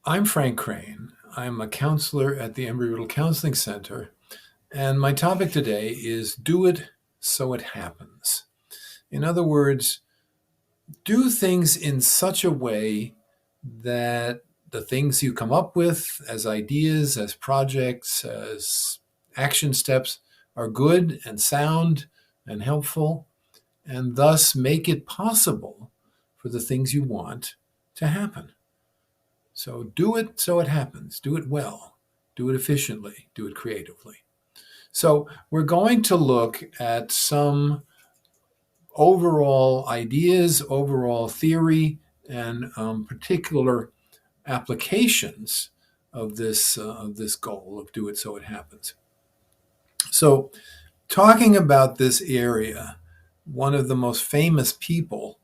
I'm Frank Crane. I'm a counselor at the Embry-Riddle Counseling Center, and my topic today is do it so it happens. In other words, do things in such a way that the things you come up with as ideas, as projects, as action steps are good and sound and helpful, and thus make it possible for the things you want to happen. So do it so it happens. Do it well. Do it efficiently. Do it creatively. So we're going to look at some overall ideas, overall theory, and particular applications of this goal of do it so it happens. So, talking about this area, one of the most famous people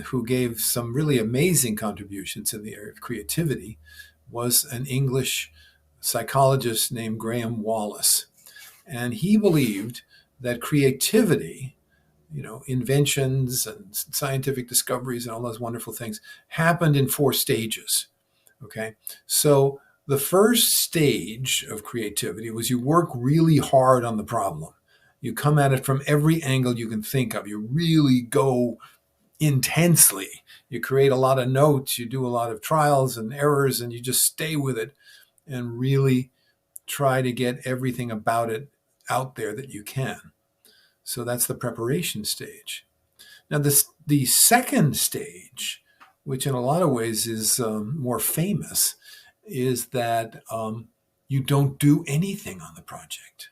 who gave some really amazing contributions in the area of creativity was an English psychologist named Graham Wallas. And he believed that creativity, inventions and scientific discoveries and all those wonderful things happened in 4 stages. Okay. So the first stage of creativity was you work really hard on the problem. You come at it from every angle you can think of. You really go intensely. You create a lot of notes, you do a lot of trials and errors, and you just stay with it and really try to get everything about it out there that you can. So that's the preparation stage. Now, the second stage, which in a lot of ways is more famous, is that you don't do anything on the project.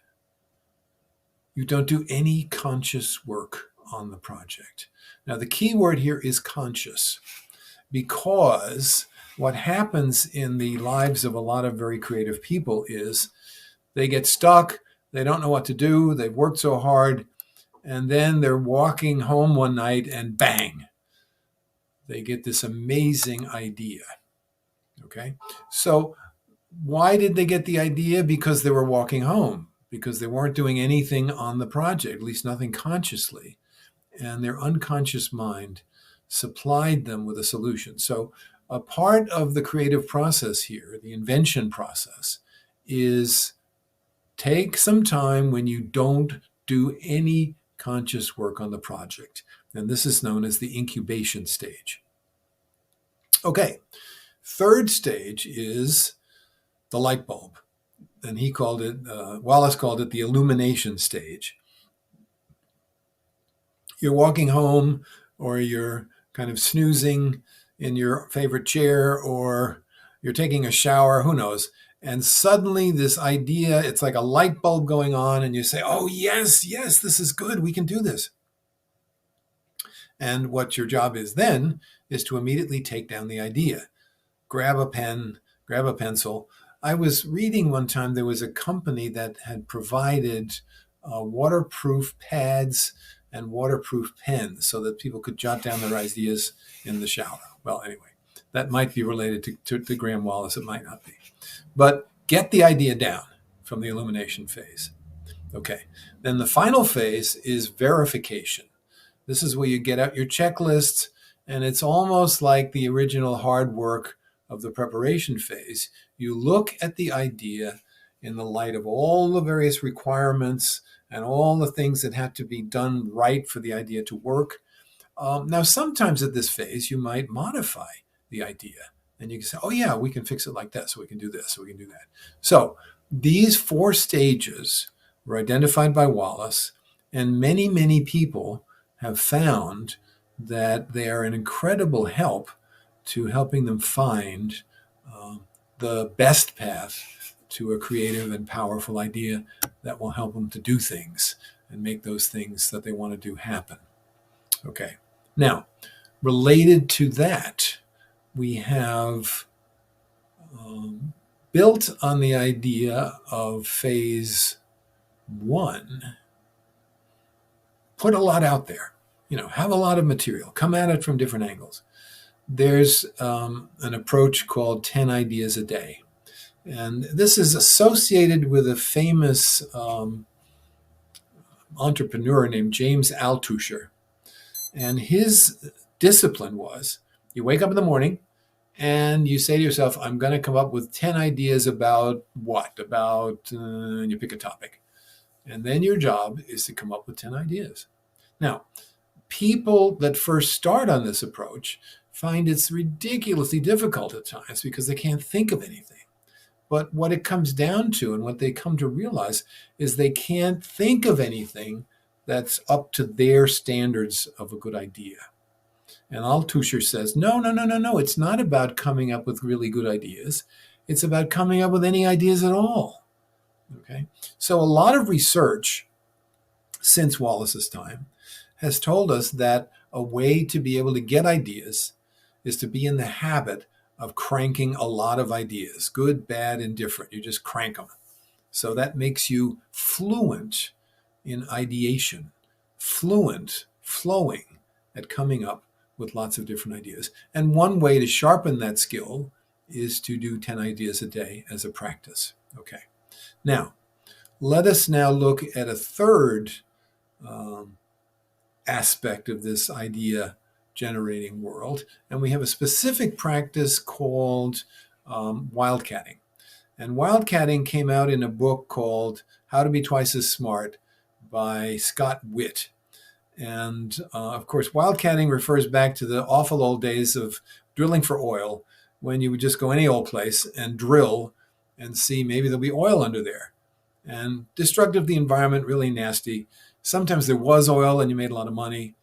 You don't do any conscious work on the project. Now, the key word here is conscious, because what happens in the lives of a lot of very creative people is they get stuck, they don't know what to do, they've worked so hard, and then they're walking home one night and bang, they get this amazing idea. Okay? So why did they get the idea? Because they were walking home, because they weren't doing anything on the project, at least nothing consciously. And their unconscious mind supplied them with a solution. So a part of the creative process here, the invention process, is take some time when you don't do any conscious work on the project. And this is known as the incubation stage. Okay, third stage is the light bulb. And Wallace called it the illumination stage. You're walking home, or you're kind of snoozing in your favorite chair, or you're taking a shower, who knows. And suddenly this idea, it's like a light bulb going on, and you say, oh, yes, this is good. We can do this. And what your job is then is to immediately take down the idea. Grab a pen, grab a pencil. I was reading one time there was a company that had provided waterproof pads and waterproof pens so that people could jot down their ideas in the shower. Well, anyway, that might be related to Graham Wallas. It might not be. But get the idea down from the illumination phase. Okay. Then the final phase is verification. This is where you get out your checklists, and it's almost like the original hard work of the preparation phase. You look at the idea in the light of all the various requirements and all the things that have to be done right for the idea to work. Now, sometimes at this phase, you might modify the idea. And you can say, oh, yeah, we can fix it like that, so we can do this, so we can do that. So these 4 stages were identified by Wallace, and many, many people have found that they are an incredible help to helping them find the best path to a creative and powerful idea that will help them to do things and make those things that they want to do happen. Okay. Now, related to that, we have built on the idea of phase 1, put a lot out there, have a lot of material, come at it from different angles. There's an approach called 10 ideas a day. And this is associated with a famous entrepreneur named James Altucher. And his discipline was, you wake up in the morning, And you say to yourself, I'm going to come up with 10 ideas about what? And you pick a topic. And then your job is to come up with 10 ideas. Now, people that first start on this approach find it's ridiculously difficult at times because they can't think of anything. But what it comes down to and what they come to realize is they can't think of anything that's up to their standards of a good idea. And Althusser says, no. It's not about coming up with really good ideas. It's about coming up with any ideas at all. Okay? So a lot of research since Wallace's time has told us that a way to be able to get ideas is to be in the habit of cranking a lot of ideas, good, bad, indifferent. You just crank them. So that makes you fluent in ideation, fluent, flowing at coming up with lots of different ideas. And one way to sharpen that skill is to do 10 ideas a day as a practice. Okay. Now, let us now look at a third aspect of this idea generating world. And we have a specific practice called wildcatting. And wildcatting came out in a book called How to Be Twice as Smart by Scott Witt. And of course, wildcatting refers back to the awful old days of drilling for oil, when you would just go any old place and drill and see maybe there'll be oil under there. And destructive to the environment, really nasty. Sometimes there was oil and you made a lot of money,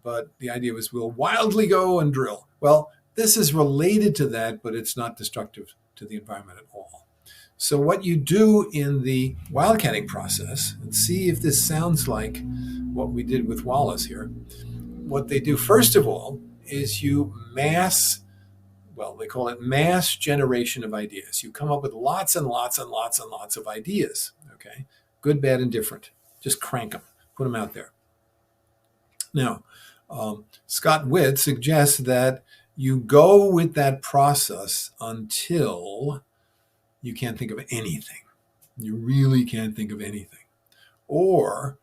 but the idea was we'll wildly go and drill. Well, this is related to that, but it's not destructive to the environment at all. So what you do in the wildcatting process, and see if this sounds like what we did with Wallace here, what they do first of all is you they call it mass generation of ideas. You come up with lots and lots and lots and lots of ideas, okay? Good, bad, and different. Just crank them, put them out there. Now, Scott Witt suggests that you go with that process until you can't think of anything. You really can't think of anything. Or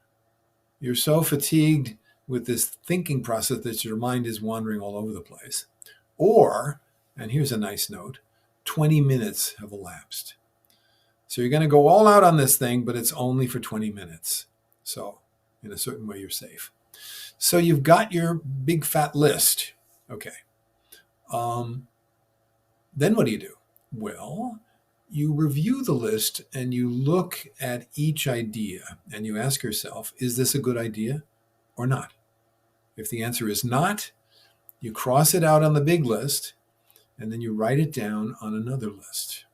you're so fatigued with this thinking process that your mind is wandering all over the place. Or, and here's a nice note, 20 minutes have elapsed. So you're going to go all out on this thing, but it's only for 20 minutes. So in a certain way, you're safe. So you've got your big fat list. Okay. Then what do? Well, you review the list and you look at each idea and you ask yourself, is this a good idea or not? If the answer is not, you cross it out on the big list and then you write it down on another list,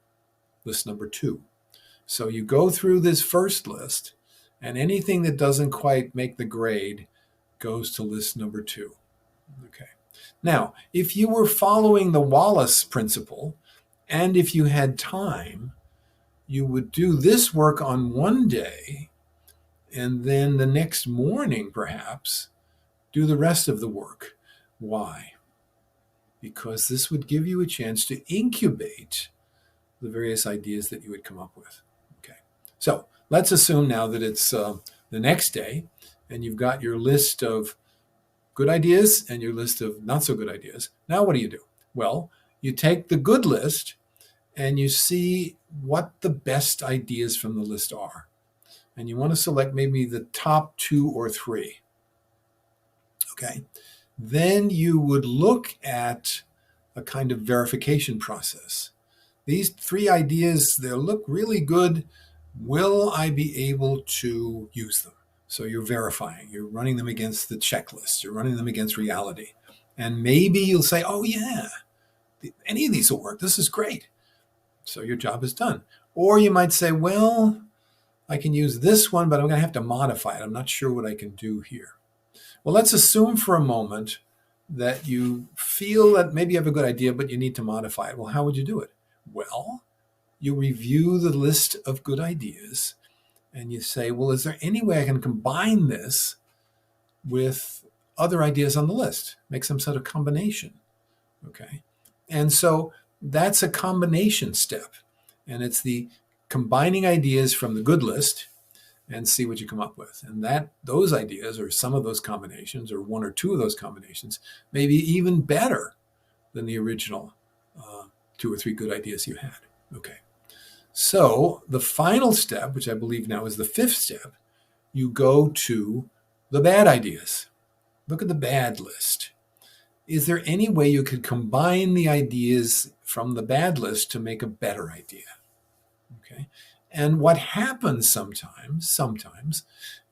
list number 2. So you go through this first list and anything that doesn't quite make the grade goes to list number 2. Okay. Now, if you were following the Wallace principle, and if you had time, you would do this work on one day, and then the next morning, perhaps, do the rest of the work. Why? Because this would give you a chance to incubate the various ideas that you would come up with. Okay. So let's assume now that it's the next day, and you've got your list of good ideas and your list of not so good ideas. Now what do? Well, you take the good list and you see what the best ideas from the list are. And you want to select maybe the top 2 or 3. Okay. Then you would look at a kind of verification process. These 3 ideas, they look really good. Will I be able to use them? So you're verifying, you're running them against the checklist, you're running them against reality. And maybe you'll say, oh yeah, any of these will work. This is great. So your job is done. Or you might say, well, I can use this one, but I'm going to have to modify it. I'm not sure what I can do here. Well, let's assume for a moment that you feel that maybe you have a good idea, but you need to modify it. Well, how would you do it? Well, you review the list of good ideas and you say, well, is there any way I can combine this with other ideas on the list? Make some sort of combination. Okay. And so that's a combination step. And it's the combining ideas from the good list and see what you come up with. And those ideas, or some of those combinations, or 1 or 2 of those combinations, may be even better than the original 2 or 3 good ideas you had. Okay. So the final step, which I believe now is the 5th step, you go to the bad ideas. Look at the bad list. Is there any way you could combine the ideas from the bad list to make a better idea? Okay. And what happens sometimes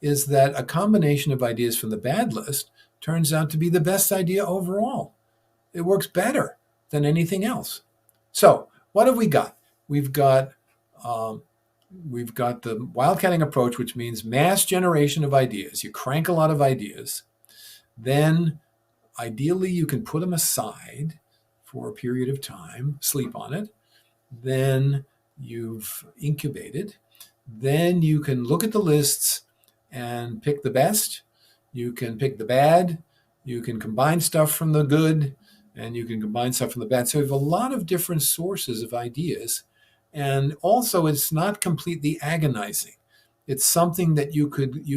is that a combination of ideas from the bad list turns out to be the best idea overall. It works better than anything else. So what have we got? We've got the wildcatting approach, which means mass generation of ideas. You crank a lot of ideas, then ideally you can put them aside for a period of time, sleep on it, then you've incubated, then you can look at the lists and pick the best, you can pick the bad, you can combine stuff from the good, and you can combine stuff from the bad. So we have a lot of different sources of ideas. And also it's not completely agonizing. It's something that you could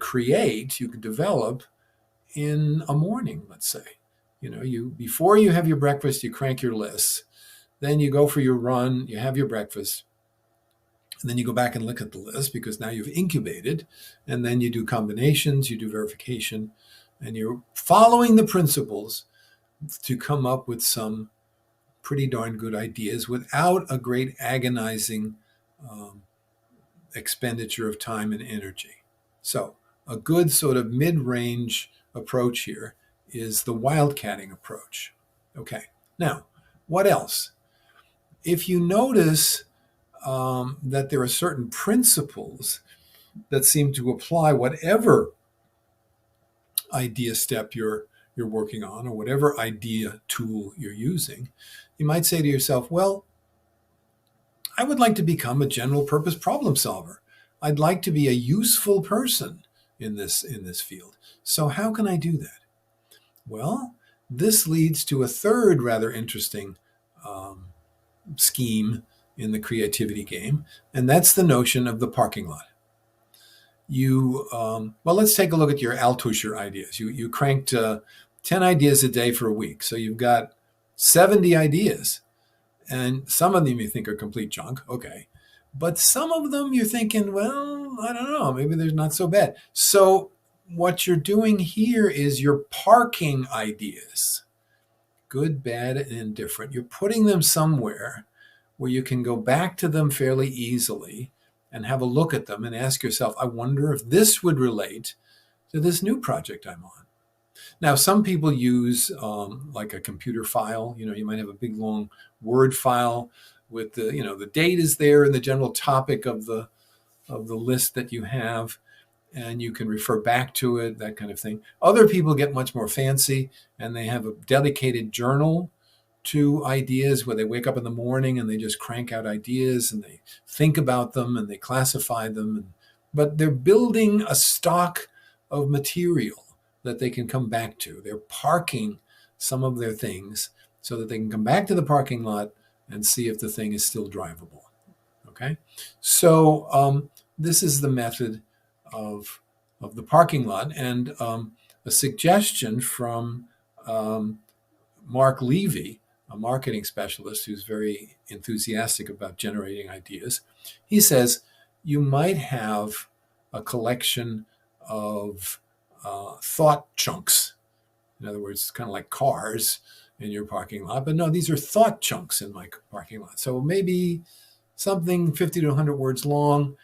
create, you could develop in a morning, let's say. You before you have your breakfast, you crank your lists. Then you go for your run, you have your breakfast, and then you go back and look at the list because now you've incubated, and then you do combinations, you do verification, and you're following the principles to come up with some pretty darn good ideas without a great agonizing expenditure of time and energy. So a good sort of mid-range approach here is the wildcatting approach. Okay, now what else? If you notice that there are certain principles that seem to apply whatever idea step you're working on or whatever idea tool you're using, you might say to yourself, well, I would like to become a general purpose problem solver. I'd like to be a useful person in this field. So how can I do that? Well, this leads to a third rather interesting scheme in the creativity game, and that's the notion of the parking lot. Well, let's take a look at your Althusser ideas. You cranked 10 ideas a day for a week, so you've got 70 ideas, and some of them you think are complete junk, okay, but some of them you're thinking, well, I don't know, maybe they're not so bad. So what you're doing here is you're parking ideas, good, bad, and indifferent. You're putting them somewhere where you can go back to them fairly easily and have a look at them and ask yourself, I wonder if this would relate to this new project I'm on. Now, some people use like a computer file. You might have a big long Word file with the date is there and the general topic of the list that you have, and you can refer back to it, that kind of thing. Other people get much more fancy, and they have a dedicated journal to ideas where they wake up in the morning and they just crank out ideas and they think about them and they classify them. But they're building a stock of material that they can come back to. They're parking some of their things so that they can come back to the parking lot and see if the thing is still drivable. Okay? So this is the method of the parking lot, and a suggestion from Mark Levy, a marketing specialist who's very enthusiastic about generating ideas. He says you might have a collection of thought chunks. In other words, kind of like cars in your parking lot, but no, these are thought chunks in my parking lot. So maybe something 50 to 100 words long,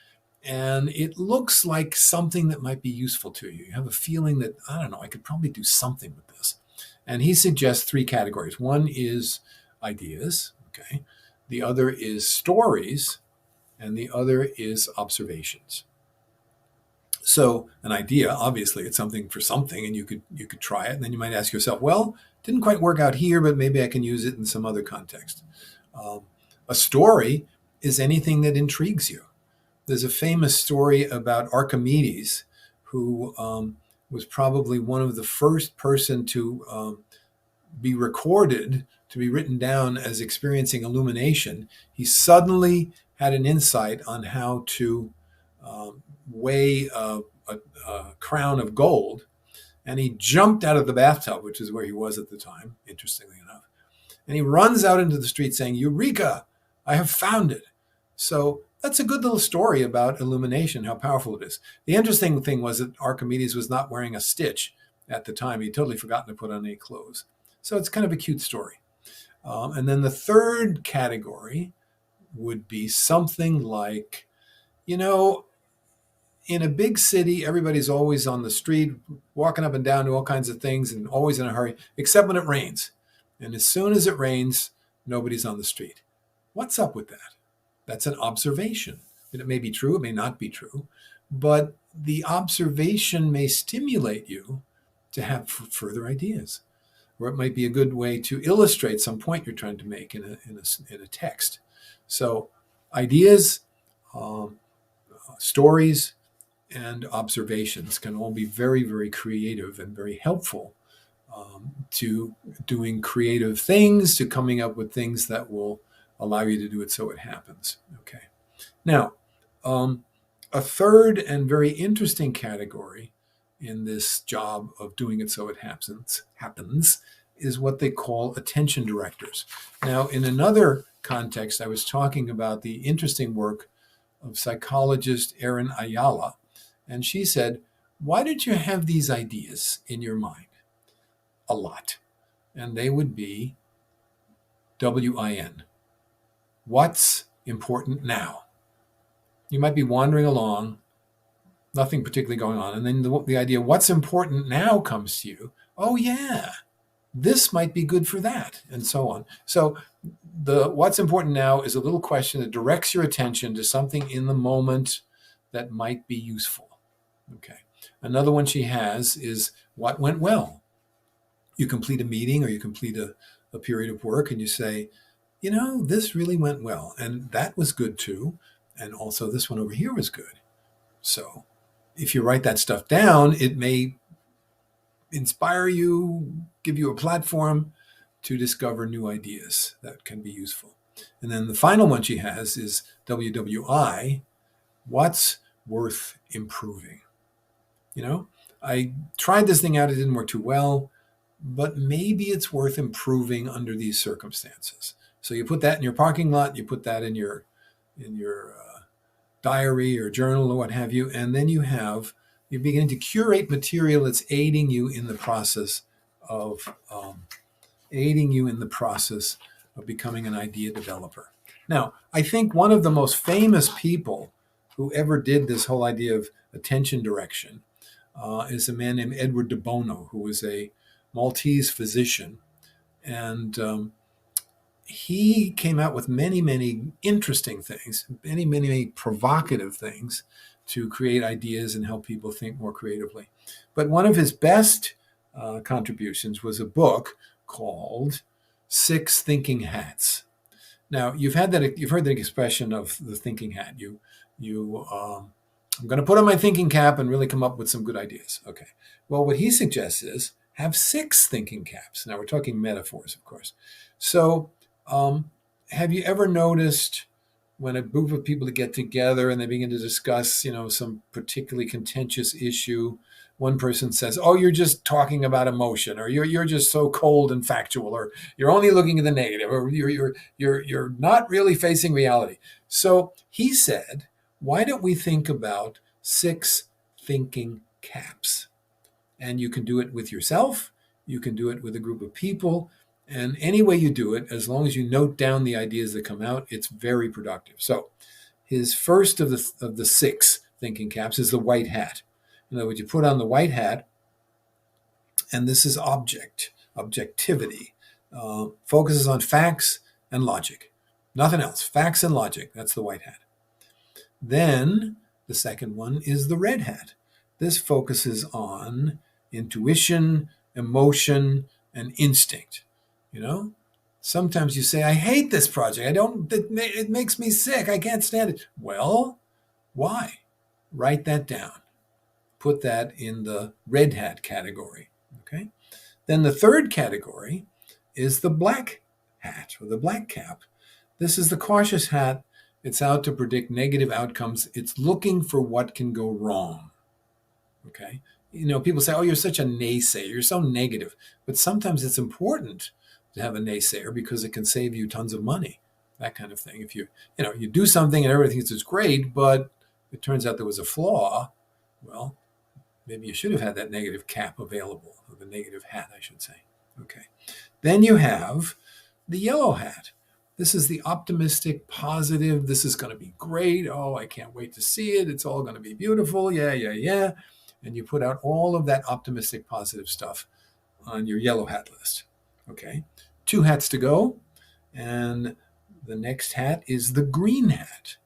and it looks like something that might be useful to you. You have a feeling that, I don't know, I could probably do something with this. And he suggests 3 categories. One is ideas, okay? The other is stories, and the other is observations. So an idea, obviously, it's something for something, and you could try it, and then you might ask yourself, well, didn't quite work out here, but maybe I can use it in some other context. A story is anything that intrigues you. There's a famous story about Archimedes, who was probably one of the first person to be recorded, to be written down as experiencing illumination. He suddenly had an insight on how to weigh a crown of gold, and he jumped out of the bathtub, which is where he was at the time, interestingly enough, And he runs out into the street saying, Eureka, I have found it. So that's a good little story about illumination, how powerful it is. The interesting thing was that Archimedes was not wearing a stitch at the time. He'd totally forgotten to put on any clothes. So it's kind of a cute story. And then the third category would be something like, you know, in a big city, everybody's always on the street, walking up and down to all kinds of things and always in a hurry, except when it rains. And as soon as it rains, nobody's on the street. What's up with that? That's an observation. And it may be true, it may not be true, but the observation may stimulate you to have further ideas. Or it might be a good way to illustrate some point you're trying to make in a text. So ideas, stories, and observations can all be very, very creative and very helpful to doing creative things, to coming up with things that will allow you to do it so it happens. Okay. Now, a third and very interesting category in this job of doing it so it happens is what they call attention directors. Now, in another context, I was talking about the interesting work of psychologist Erin Ayala, and she said, why did you have these ideas in your mind? A lot. And they would be WIN. What's important now? You might be wandering along, nothing particularly going on, and then the idea, what's important now, comes to you. Oh, yeah, this might be good for that, and so on. So the what's important now is a little question that directs your attention to something in the moment that might be useful. Okay. Another one she has is what went well. You complete a meeting or you complete a period of work and you say, you know, this really went well. And that was good too. And also this one over here was good. So if you write that stuff down, it may inspire you, give you a platform to discover new ideas that can be useful. And then the final one she has is WWI, what's worth improving? You know, I tried this thing out, it didn't work too well, but maybe it's worth improving under these circumstances. So you put that in your parking lot, you put that in your diary or journal or what have you, and then you're beginning to curate material that's aiding you in the process of becoming an idea developer. Now, I think one of the most famous people who ever did this whole idea of attention direction is a man named Edward de Bono, who was a Maltese physician. And he came out with many, many interesting things, many, many, many provocative things to create ideas and help people think more creatively. But one of his best contributions was a book called 6 Thinking Hats. Now, you've heard the expression of the thinking hat. I'm going to put on my thinking cap and really come up with some good ideas. Okay. Well, what he suggests is have 6 thinking caps. Now, we're talking metaphors, of course. So have you ever noticed when a group of people get together and they begin to discuss, some particularly contentious issue, one person says, oh, you're just talking about emotion, or you're just so cold and factual, or you're only looking at the negative, or you're not really facing reality. So he said, why don't we think about 6 thinking caps? And you can do it with yourself, you can do it with a group of people, and any way you do it, as long as you note down the ideas that come out, it's very productive. So his first of the 6 thinking caps is the white hat. In other words, you put on the white hat, and this is objectivity. Focuses on facts and logic. Nothing else. Facts and logic. That's the white hat. Then the second one is the red hat. This focuses on intuition, emotion, and instinct. Sometimes you say, I hate this project. It makes me sick. I can't stand it. Well, why? Write that down. Put that in the red hat category. Okay. Then the third category is the black hat or the black cap. This is the cautious hat. It's out to predict negative outcomes. It's looking for what can go wrong. Okay. People say, oh, you're such a naysayer. You're so negative. But sometimes it's important to have a naysayer because it can save you tons of money, that kind of thing. If you do something and everybody thinks it's great, but it turns out there was a flaw, well, maybe you should have had that negative cap available, or the negative hat, I should say. Okay. Then you have the yellow hat. This is the optimistic, positive. This is going to be great. Oh, I can't wait to see it. It's all going to be beautiful. Yeah, yeah, yeah. And you put out all of that optimistic, positive stuff on your yellow hat list. Okay. 2 hats to go. And the next hat is the green hat.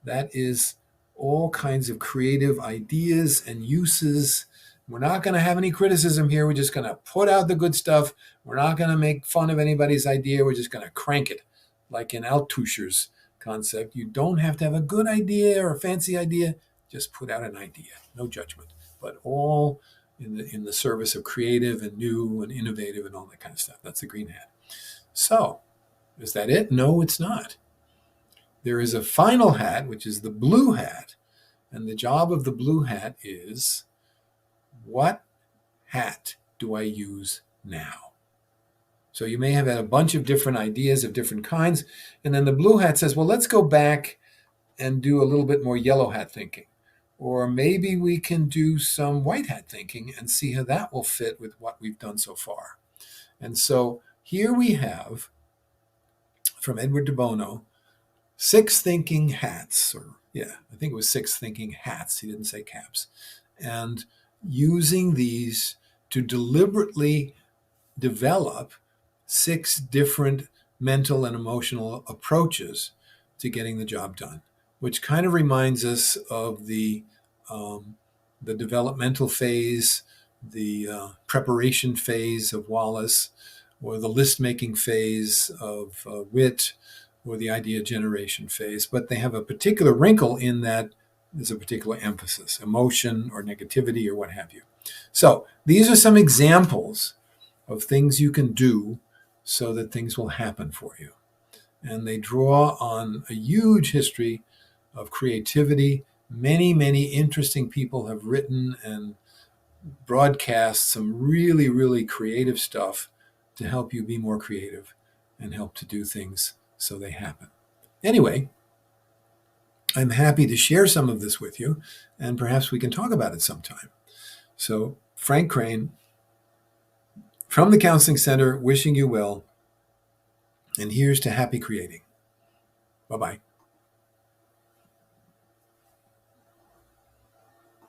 That is all kinds of creative ideas and uses. We're not going to have any criticism here. We're just going to put out the good stuff. We're not going to make fun of anybody's idea. We're just going to crank it, like in Althusser's concept. You don't have to have a good idea or a fancy idea. Just put out an idea. No judgment, but all in the service of creative and new and innovative and all that kind of stuff. That's the green hat. So, is that it? No, it's not. There is a final hat, which is the blue hat. And the job of the blue hat is, what hat do I use now? So you may have had a bunch of different ideas of different kinds. And then the blue hat says, well, let's go back and do a little bit more yellow hat thinking. Or maybe we can do some white hat thinking and see how that will fit with what we've done so far. And so here we have, from Edward de Bono, 6 thinking hats, I think it was 6 thinking hats. He didn't say caps. And using these to deliberately develop 6 different mental and emotional approaches to getting the job done, which kind of reminds us of the developmental phase, the preparation phase of Wallace, or the list-making phase of Witt, or the idea generation phase. But they have a particular wrinkle in that there's a particular emphasis, emotion or negativity or what have you. So these are some examples of things you can do so that things will happen for you. And they draw on a huge history of creativity. Many, many interesting people have written and broadcast some really, really creative stuff to help you be more creative and help to do things so they happen. Anyway, I'm happy to share some of this with you, and perhaps we can talk about it sometime. So, Frank Crane from the Counseling Center, wishing you well, and here's to happy creating. Bye-bye.